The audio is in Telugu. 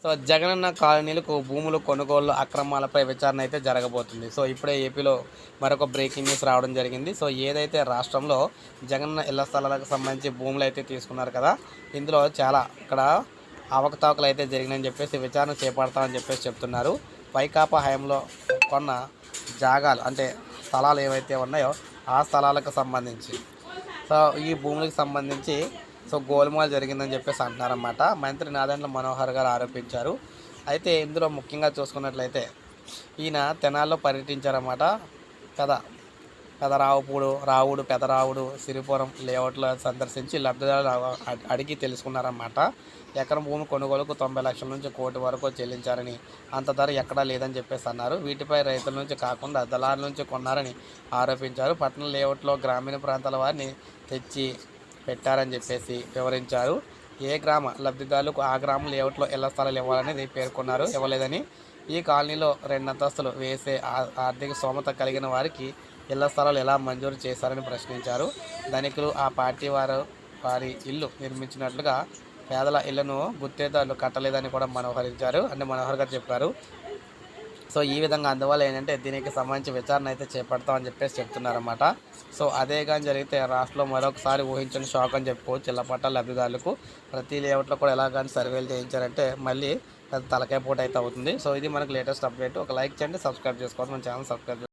సో జగనన్న కాలనీలకు భూములు కొనుగోలు అక్రమాలపై విచారణ అయితే జరగబోతుంది. సో ఇప్పుడే ఏపీలో మరొక బ్రేకింగ్ న్యూస్ రావడం జరిగింది. సో ఏదైతే రాష్ట్రంలో జగనన్న ఇళ్ల స్థలాలకు సంబంధించి భూములు అయితే తీసుకున్నారు కదా, ఇందులో చాలా ఇక్కడ అవకతవకలు అయితే జరిగినాయని చెప్పేసి విచారణ చేపడతామని చెప్పేసి చెప్తున్నారు. వైకాపా హయాంలో కొన్న జాగాలు అంటే స్థలాలు ఏవైతే ఉన్నాయో ఆ స్థలాలకు సంబంధించి సో ఈ భూములకు సంబంధించి సో గోల్మాల్ జరిగిందని చెప్పేసి అంటున్నారన్నమాట. మంత్రి నాదెండ్ల మనోహర్ గారు ఆరోపించారు. అయితే ఇందులో ముఖ్యంగా చూసుకున్నట్లయితే ఈయన తెనాల్లో పర్యటించారన్నమాట. రావుడు పెదరావుడు సిరిపురం లేఅవుట్లో సందర్శించి లబ్ధిదారులు అడిగి తెలుసుకున్నారన్నమాట. ఎకరం భూమి కొనుగోలుకు 90 లక్షల నుంచి కోటి వరకు చెల్లించారని, అంత ధర ఎక్కడా లేదని చెప్పేసి అన్నారు. వీటిపై రైతుల నుంచి కాకుండా దళారుల నుంచి కొన్నారని ఆరోపించారు. పట్టణ లేఅవుట్లో గ్రామీణ ప్రాంతాల వారిని తెచ్చి పెట్టారని చెప్పేసి వివరించారు. ఏ గ్రామ లబ్ధిదారులకు ఆ గ్రామం లేఅవుట్లో ఇళ్ల స్థలాలు ఇవ్వాలనేది పేర్కొన్నారు. ఇవ్వలేదని, ఈ కాలనీలో 2 అంతస్తులు వేసే ఆర్థిక స్తోమత కలిగిన వారికి ఇళ్ల స్థలాలు ఎలా మంజూరు చేశారని ప్రశ్నించారు. ధనికులు ఆ పార్టీ వారి ఇల్లు నిర్మించినట్లుగా పేదల ఇళ్లను గుత్తేదారులు కట్టలేదని కూడా మనోహర్ గారు చెప్పారు. సో ఈ విధంగా అందువల్ల ఏంటంటే దీనికి సంబంధించి విచారణ అయితే చేపడతామని చెప్పేసి చెప్తున్నారన్నమాట. సో అదే కానీ జరిగితే రాష్ట్రంలో మరొకసారి ఊహించని షాక్ అని చెప్పుకోవచ్చు. ఇళ్ల పట్టాల లబ్ధిదారులకు ప్రతి లేఅవుట్లో కూడా ఎలా కానీ సర్వేలు చేయించారంటే మళ్ళీ పెద్ద తలకాయ పోటు అయితే అవుతుంది. సో ఇది మనకు లేటెస్ట్ అప్డేట్. ఒక లైక్ చేయండి, సబ్స్క్రైబ్ చేసుకోండి, మన ఛానల్ సబ్స్క్రైబ్